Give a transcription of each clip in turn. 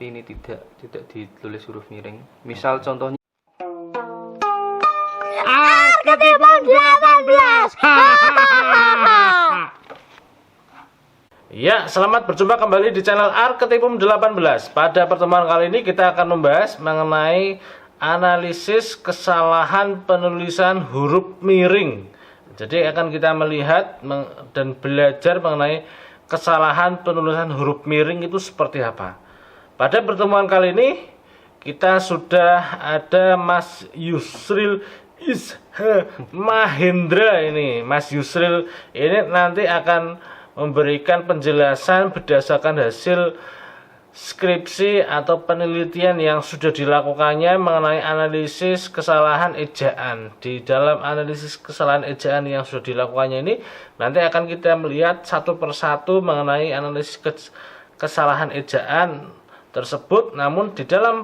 tapi ini tidak ditulis huruf miring. Misal contohnya Arketipum 18. Ya, selamat berjumpa kembali di channel Arketipum 18. Pada pertemuan kali ini kita akan membahas mengenai analisis kesalahan penulisan huruf miring. Jadi akan kita melihat dan belajar mengenai kesalahan penulisan huruf miring itu seperti apa. Pada pertemuan kali ini kita sudah ada Mas Yusril Mahendra ini. Mas Yusril ini nanti akan memberikan penjelasan berdasarkan hasil skripsi atau penelitian yang sudah dilakukannya mengenai analisis kesalahan ejaan. Di dalam analisis kesalahan ejaan yang sudah dilakukannya ini nanti akan kita melihat satu persatu mengenai analisis kesalahan ejaan tersebut. Namun di dalam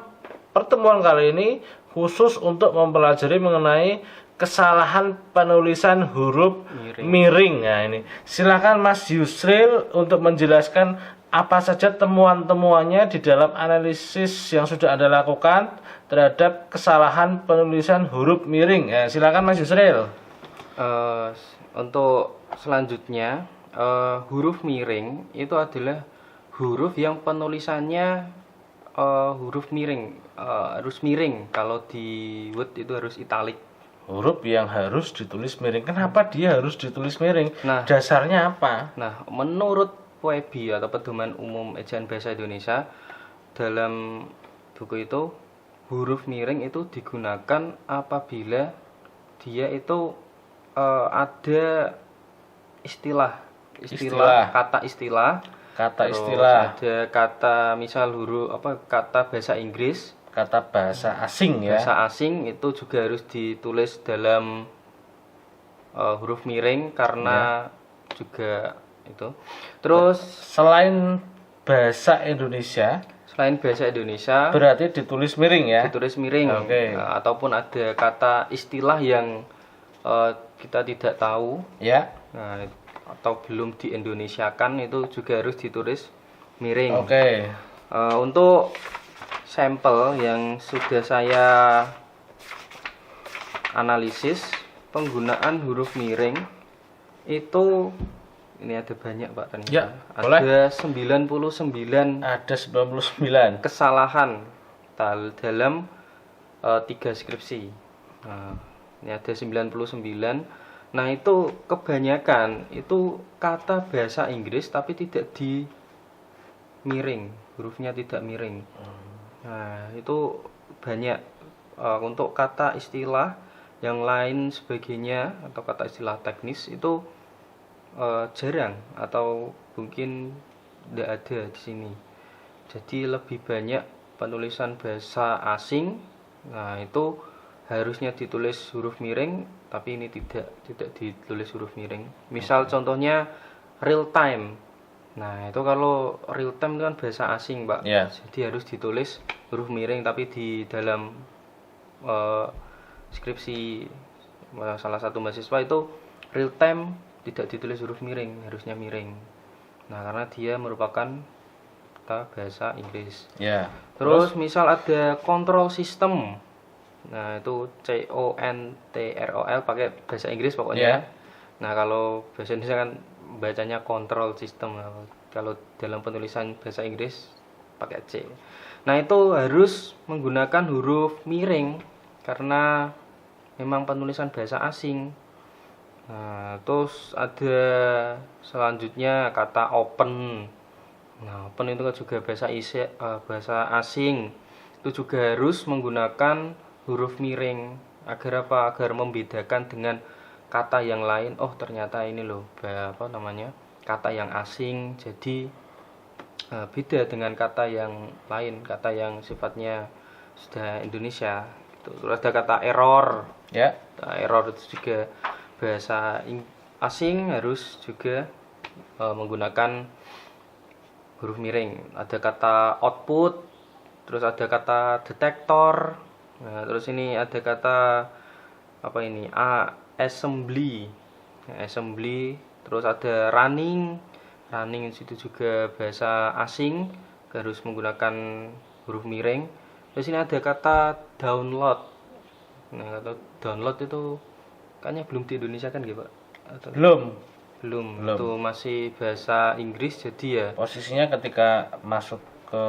pertemuan kali ini khusus untuk mempelajari mengenai kesalahan penulisan huruf miring. Nah, ini silakan Mas Yusril untuk menjelaskan apa saja temuan-temuannya di dalam analisis yang sudah Anda lakukan terhadap kesalahan penulisan huruf miring. Ya, silakan Mas Yusril. Untuk selanjutnya, huruf miring itu adalah huruf yang penulisannya huruf miring, harus miring. Kalau di Word itu harus italik. Huruf yang harus ditulis miring. Kenapa dia harus ditulis miring? Nah, dasarnya apa? Nah, menurut PUEBI atau Pedoman Umum Ejaan Bahasa Indonesia, dalam buku itu huruf miring itu digunakan apabila dia itu ada kata istilah, terus ada kata misal huruf kata bahasa Inggris, kata bahasa asing ya. Bahasa asing itu juga harus ditulis dalam huruf miring karena juga itu. Terus selain bahasa Indonesia berarti ditulis miring ya. Ditulis miring. Okay. Ataupun ada kata istilah yang kita tidak tahu ya. Nah, atau belum diindonesiakan itu juga harus ditulis miring. Oke. Untuk sampel yang sudah saya analisis penggunaan huruf miring itu ini ada banyak Pak ternyata. Ya, ada 99 kesalahan dalam 3 skripsi. Nah, ini ada 99. Nah, itu kebanyakan itu kata bahasa Inggris tapi tidak di miring, hurufnya tidak miring. Nah, itu banyak. Untuk kata istilah yang lain sebagainya atau kata istilah teknis itu jarang atau mungkin tidak ada di sini. Jadi lebih banyak penulisan bahasa asing. Nah, itu harusnya ditulis huruf miring, tapi ini tidak ditulis huruf miring. Misal contohnya real time. Nah, itu kalau real time itu kan bahasa asing, Pak. Yeah. Jadi harus ditulis huruf miring, tapi di dalam skripsi salah satu mahasiswa itu real time tidak ditulis huruf miring, harusnya miring. Nah, karena dia merupakan kata bahasa Inggris. Ya. Terus misal ada control system. Nah, itu CONTROL pakai bahasa Inggris pokoknya. Nah, kalau bahasa Indonesia kan bacanya control system. Kalau dalam penulisan bahasa Inggris pakai C. Nah, itu harus menggunakan huruf miring karena memang penulisan bahasa asing. Nah, terus ada selanjutnya kata open. Nah, open itu kan juga bahasa asing. Itu juga harus menggunakan huruf miring. Agar apa? Agar membedakan dengan kata yang lain. Oh, ternyata ini loh, kata yang asing. Jadi beda dengan kata yang lain, kata yang sifatnya sudah Indonesia. Terus ada kata error. Ya. Nah, error itu juga bahasa asing harus juga menggunakan huruf miring. Ada kata output, terus ada kata detektor. Nah, terus ini ada kata assembly. Assembly, terus ada running. Running itu juga bahasa asing, harus menggunakan huruf miring. Di sini ada kata download. Nah, kata download itu kayaknya belum di Indonesia kan gitu Pak? Atau belum. Itu masih bahasa Inggris, jadi ya Posisinya ketika masuk ke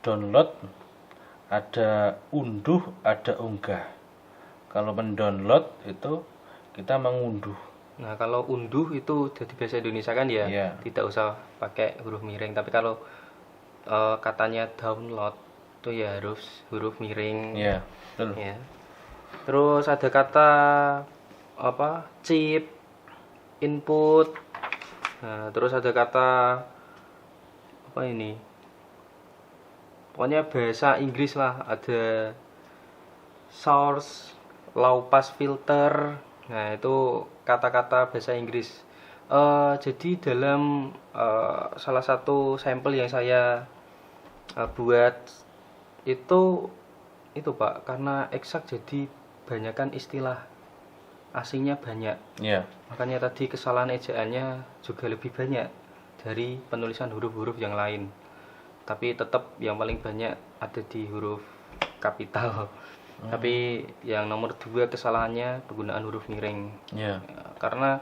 download ada unduh, ada unggah. Kalau mendownload itu kita mengunduh. nah kalau unduh itu jadi bahasa Indonesia kan ya, Iya. tidak usah pakai huruf miring. Tapi kalau katanya download itu ya harus huruf miring. Iya, betul. Ya. Terus ada kata apa? Chip, input. Nah, terus ada kata apa ini? Pokoknya bahasa Inggris lah, ada source, low pass filter. Nah, itu kata-kata bahasa Inggris. Jadi dalam salah satu sampel yang saya buat itu Pak, karena eksak jadi banyakkan istilah asingnya banyak. Iya. Makanya tadi kesalahan ejaannya juga lebih banyak dari penulisan huruf-huruf yang lain. Tapi tetap yang paling banyak ada di huruf kapital. Tapi yang nomor 2 kesalahannya penggunaan huruf miring. Iya. Karena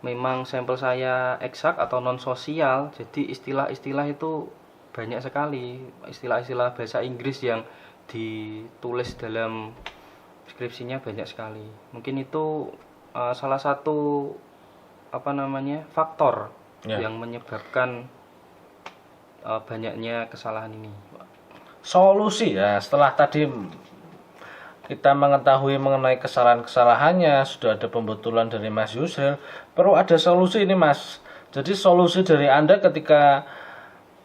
memang sampel saya eksak atau non sosial, jadi istilah-istilah itu banyak sekali. Istilah-istilah bahasa Inggris yang ditulis dalam skripsinya banyak sekali. Mungkin itu salah satu faktor yang menyebabkan banyaknya kesalahan ini. Solusi ya, setelah tadi kita mengetahui mengenai kesalahan-kesalahannya, sudah ada pembetulan dari Mas Yusril, perlu ada solusi ini Mas. Jadi solusi dari Anda ketika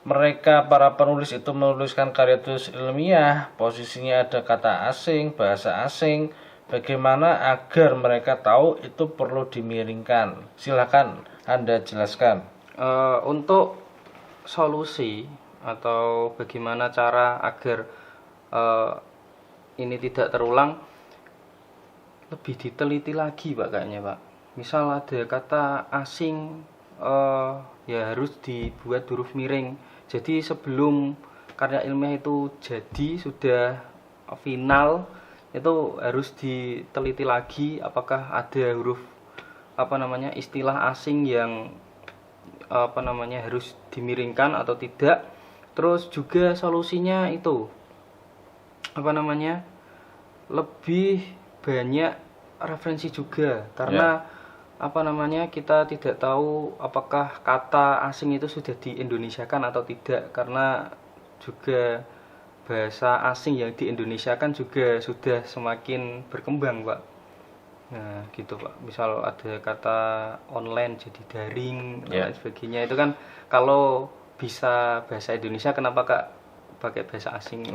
mereka para penulis itu menuliskan karya tulis ilmiah, posisinya ada kata asing, bahasa asing, bagaimana agar mereka tahu itu perlu dimiringkan? Silakan Anda jelaskan. Untuk solusi atau bagaimana cara agar ini tidak terulang, lebih diteliti lagi Pak kayaknya Pak. Misal ada kata asing, ya harus dibuat huruf miring. Jadi sebelum karya ilmiah itu jadi sudah final, itu harus diteliti lagi apakah ada huruf istilah asing yang harus dimiringkan atau tidak. Terus juga solusinya itu lebih banyak referensi juga, karena kita tidak tahu apakah kata asing itu sudah diindonesiakan atau tidak, karena juga bahasa asing yang diindonesiakan juga sudah semakin berkembang Pak. Nah gitu Pak, misal ada kata online jadi daring dan lain sebagainya, itu kan kalau bisa bahasa Indonesia kenapa Kak pakai bahasa asing?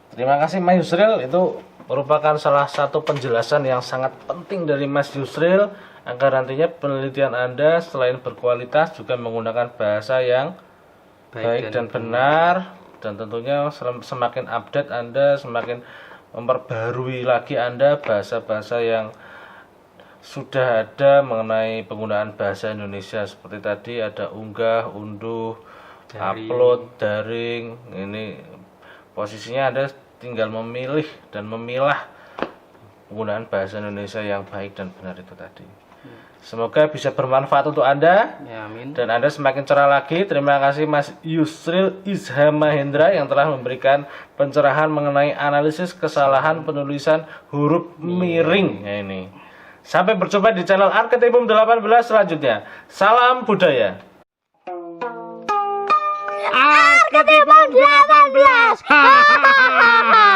Terima kasih Mas Yusril, itu merupakan salah satu penjelasan yang sangat penting dari Mas Yusril agar nantinya penelitian Anda selain berkualitas juga menggunakan bahasa yang baik dan benar, dan tentunya semakin update Anda, semakin memperbarui lagi Anda bahasa-bahasa yang sudah ada mengenai penggunaan bahasa Indonesia. Seperti tadi ada unggah, unduh, upload, daring. Ini posisinya Anda tinggal memilih dan memilah penggunaan bahasa Indonesia yang baik dan benar itu tadi. Semoga bisa bermanfaat untuk Anda. Ya, amin. Dan Anda semakin cerah lagi. Terima kasih Mas Yusril Izham Mahendra yang telah memberikan pencerahan mengenai analisis kesalahan penulisan huruf miring. Ya, ini. Sampai berjumpa di channel Arketipum 18 selanjutnya. Salam budaya. Arketipum 18.